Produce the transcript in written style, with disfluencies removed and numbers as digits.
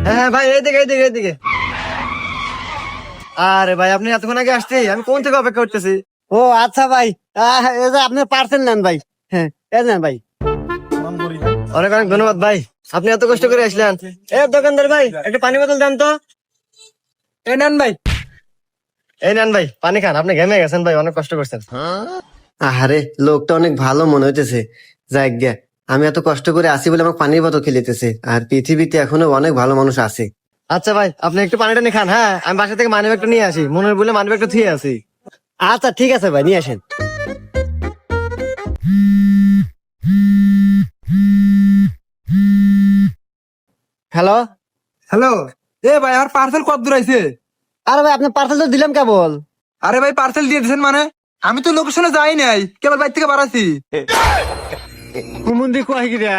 হ্যাঁ ভাই, এইদিকে এইদিকে এইদিকে। আরে ভাই, আপনি এতক্ষণ আগে আসছি, আমি কোন থেকে অপেক্ষা করতেছি। ও আচ্ছা ভাই, এই যে আপনি পার্সেল নেন ভাই। হ্যাঁ, এই নেন ভাই। অনেক অনেক ধন্যবাদ ভাই, আপনি এত কষ্ট করে আসলেন। এ দোকানদার ভাই, একটা পানি বোতল দেন তো। এই নেন ভাই। এই নেন ভাই, পানি খান, আপনি ঘেমে গেছেন ভাই, অনেক কষ্ট করছেন। আরে লোকটা অনেক ভালো মনে হইতেছে। যাই গে, আমি এত কষ্ট করে আসি বলে আমাকে পানির বোতল খেলিতেছে, আর পৃথিবীতে এখনো অনেক ভালো মানুষ আছে। আচ্ছা ভাই, আপনি একটু পানিটা নিয়ে খান। হ্যাঁ, আমি বাসা থেকে মানি ব্যাগটা নিয়ে আসি, মনের বলে মানি ব্যাগটা থুয়ে আসি। আচ্ছা ঠিক আছে ভাই, নিয়ে আসেন। হ্যালো। হ্যালো। এ ভাই, আমার পার্সেল কত দূর আইছে? আরে ভাই, আপনার পার্সেল তো দিলাম কেবল। আরে ভাই, পার্সেল দিয়ে দিয়েছেন মানে? আমি তো লোকেশনে যাই নাই, কেবল বাইর থেকে বাড়াছি। কুমুন্দি কয় গিরা